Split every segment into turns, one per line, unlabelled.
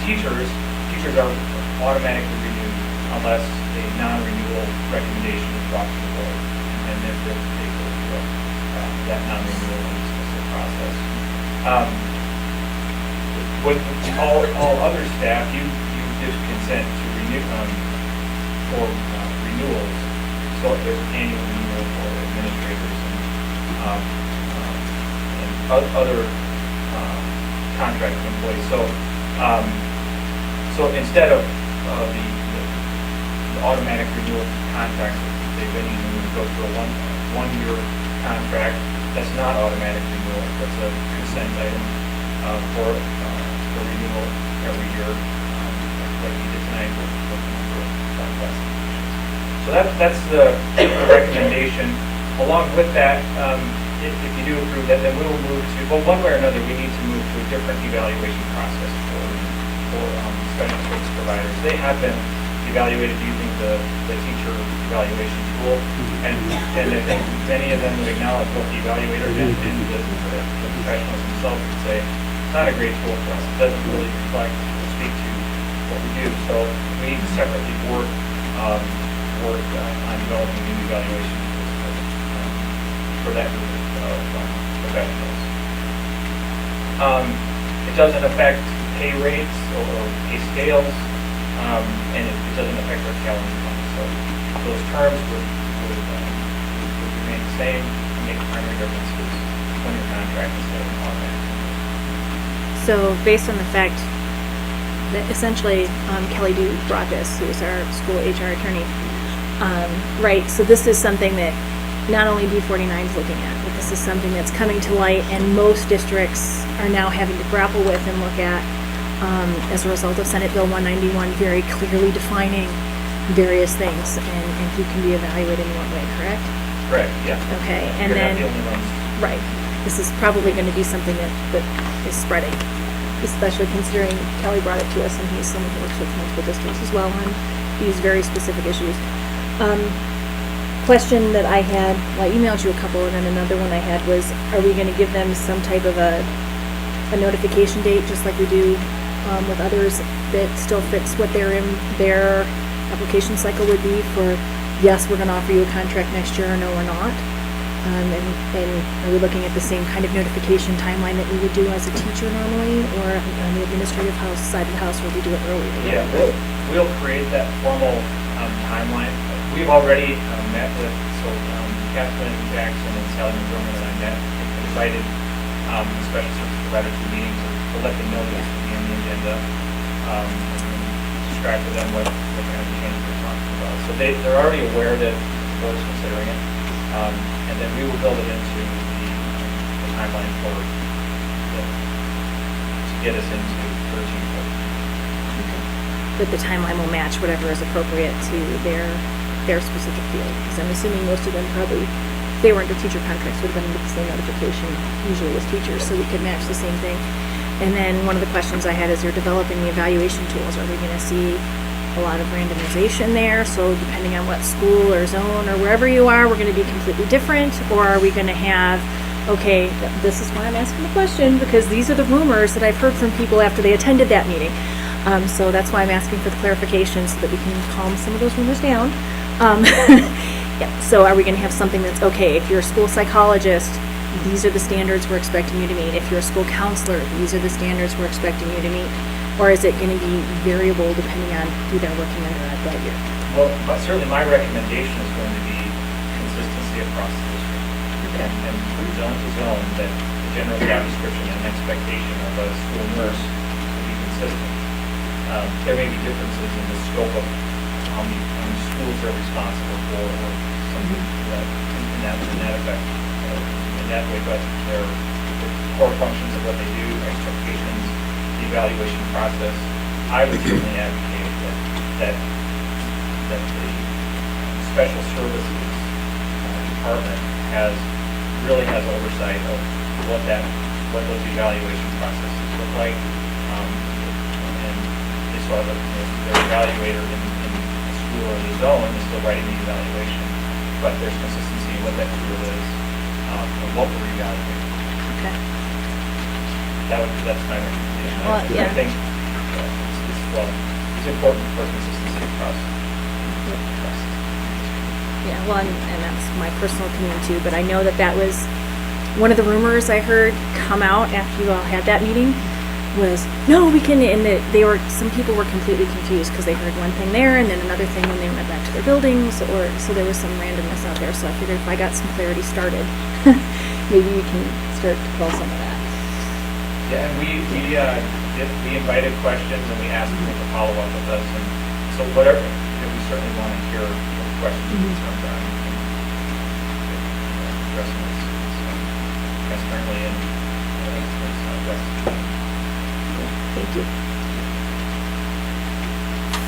teachers are automatically renewed unless a non-renewal recommendation is brought to the board, and if they go through that non-renewal in a specific process. With all other staff, you give consent to renew for renewals. So there's an annual renewal for administrators and other contract employees. So instead of the automatic renewal contracts that they've been using, we go through a one-year contract. That's not automatic renewal. That's a consent item for renewal every year, like we did tonight with the number of classifications. So that's the recommendation. Along with that, if you do approve that, then we will move to, well, one way or another, we need to move to a different evaluation process for special service providers. They have been evaluated using the teacher evaluation tool, and I think many of them would acknowledge both the evaluator and the professionals themselves would say it's not a great tool for us. It doesn't really reflect or speak to what we do. So we need to separately work on developing new evaluation tools for that group of professionals. It doesn't affect pay rates or pay scales, and it doesn't affect our calendar funds. So those terms would remain the same and make primary differences when your contract instead of automatic.
So based on the fact that essentially Kelly Dew brought this, who is our school HR attorney, right, so this is something that not only B49 is looking at, but this is something that's coming to light and most districts are now having to grapple with and look at as a result of Senate Bill 191 very clearly defining various things and who can be evaluated in what way, correct?
Correct, yeah.
Okay, and
You're
then,
not the only ones.
right, this is probably going to be something that is spreading, especially considering Kelly brought it to us and he's someone who works with multiple districts as well on these very specific issues. Question that I had, well, I emailed you a couple, and then another one I had was, are we going to give them some type of a notification date, just like we do with others, that still fits what their application cycle would be for, yes, we're going to offer you a contract next year, or no, we're not? And are we looking at the same kind of notification timeline that we would do as a teacher normally, or on the administrative side of the house where we do it earlier?
Yeah, we'll create that formal timeline. We've already met with, Kathleen Jackson and Sally McDermott and I met and invited the special service provider to meetings to let them know that this will be on the agenda, and describe to them what kind of changes we're talking about. So they're already aware that the board is considering it, and then we will build it into the timeline to get us into 13, 14.
That the timeline will match whatever is appropriate to their specific field. Because I'm assuming most of them probably, if they were under teacher contracts, would have been under the same notification, usually as teachers, so we could match the same thing. And then one of the questions I had is, they're developing the evaluation tools. Are we going to see a lot of randomization there? So depending on what school or zone or wherever you are, we're going to be completely different? Or are we going to have, okay, this is why I'm asking the question, because these are the rumors that I've heard from people after they attended that meeting. So that's why I'm asking for the clarification, so that we can calm some of those rumors down. Yeah, so are we going to have something that's, okay, if you're a school psychologist, these are the standards we're expecting you to meet. If you're a school counselor, these are the standards we're expecting you to meet. Or is it going to be variable depending on who they're working under at that year?
Well, certainly my recommendation is going to be consistency across the district.
Okay.
And from zone to zone, that the general job description and expectation of a school nurse will be consistent. There may be differences in the scope of how many schools are responsible for, or something in that effect, in that way, but the core functions of what they do, expectations, the evaluation process, I would certainly advocate that the special services department really has oversight of what those evaluation processes look like, and they sort of their evaluator in the school or the zone is still writing the evaluation, but there's consistency in what that tool is and what we're evaluating.
Okay.
That's my recommendation.
Well, yeah.
I think well, it's important for consistency across.
Yeah, well, and that's my personal opinion too, but I know that that was one of the rumors I heard come out after you all had that meeting was, no, we can, and some people were completely confused because they heard one thing there and then another thing when they went back to their buildings, or, so there was some randomness out there, so I figured if I got some clarity started, maybe we can start to quell some of that.
Yeah, and we invited questions and we asked people to follow up with us, and so whatever, we certainly want to hear what questions and concerns are, and addressing this transparently and addressing.
Thank you.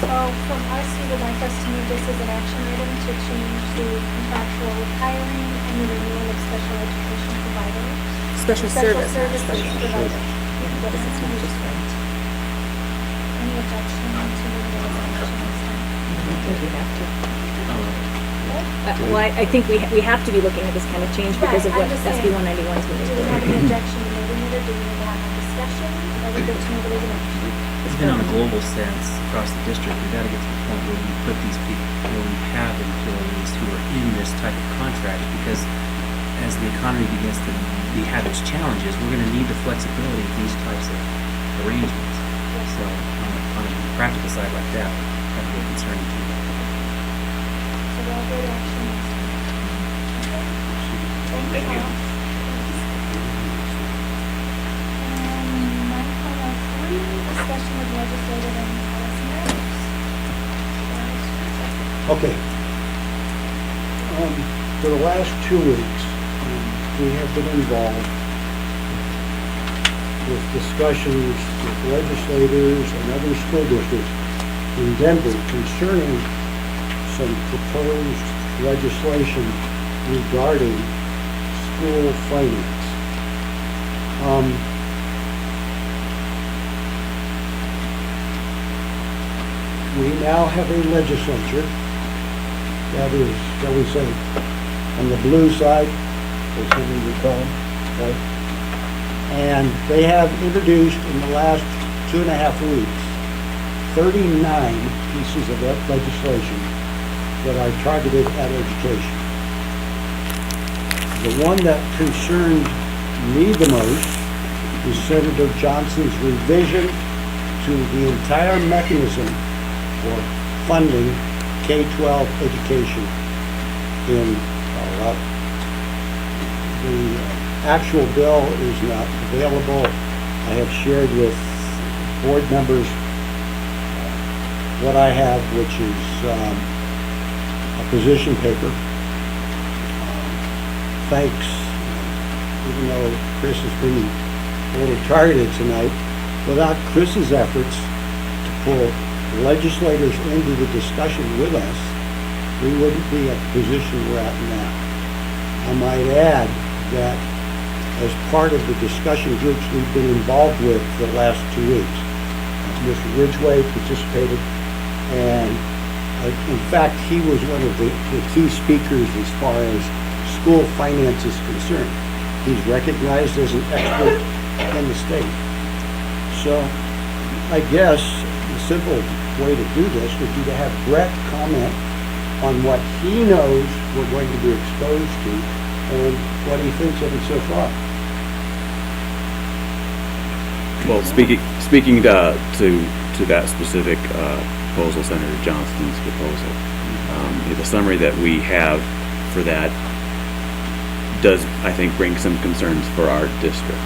So from us, you would like us to move this as an action item to change the contractual hiring and the renewal of special education providers?
Special services
providers.
Because it's not just rent.
Any objection to moving it as an action next time?
I think we have to. Well, I think we have to be looking at this kind of change because of
Right,
what
I'm just
SB
saying,
191 is
Do we
moving.
have any objection to moving it, or do we need to have a discussion, or we good to move it as an action?
Even on a global sense, across the district, we've got to get to the point where we put these people, where we have employees who are in this type of contract, because as the economy begins to have its challenges, we're going to need the flexibility of these types of arrangements. So on a practical side like that, that'd be concerning to me.
So we'll go to action next time. Okay.
Thank you.
Tom. And 9.03, discussion with legislative and policy matters.
Okay. For the last 2 weeks, we have been involved with discussions with legislators and other school districts in Denver concerning some proposed legislation regarding school finance. We now have a legislature that is, shall we say, on the blue side, as some of you call them, right? And they have introduced in the last 2.5 weeks 39 pieces of legislation that are targeted at education. The one that concerned me the most is Senator Johnson's revision to the entire mechanism for funding K-12 education in Colorado. The actual bill is not available. I have shared with board members what I have, which is a position paper. Thanks, even though Chris has been a little targeted tonight, without Chris's efforts to pull legislators into the discussion with us, we wouldn't be at the position we're at now. I might add that as part of the discussion groups we've been involved with the last 2 weeks, Mr. Ridgway participated, and in fact, he was one of the key speakers as far as school finance is concerned. He's recognized as an expert in the state. So I guess the simple way to do this would be to have Brett comment on what he knows we're going to be exposed to and what he thinks of it so far.
Well, speaking to that specific proposal, Senator Johnston's proposal, the summary that we have for that does, I think, bring some concerns for our district.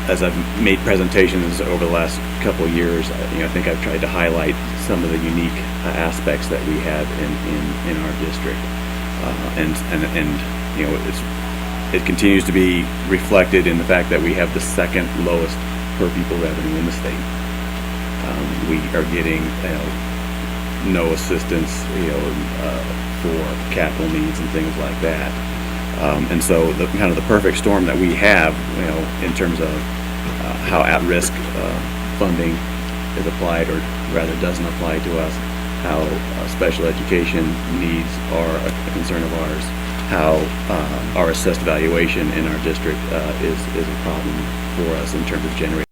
As I've made presentations over the last couple of years, I think I've tried to highlight some of the unique aspects that we have in our district, it continues to be reflected in the fact that we have the second lowest per pupil revenue in the state. We are getting no assistance for capital needs and things like that. And so the kind of the perfect storm that we have, in terms of how at-risk funding is applied, or rather doesn't apply to us, how special education needs are a concern of ours, how our assessed valuation in our district is a problem for us in terms of generating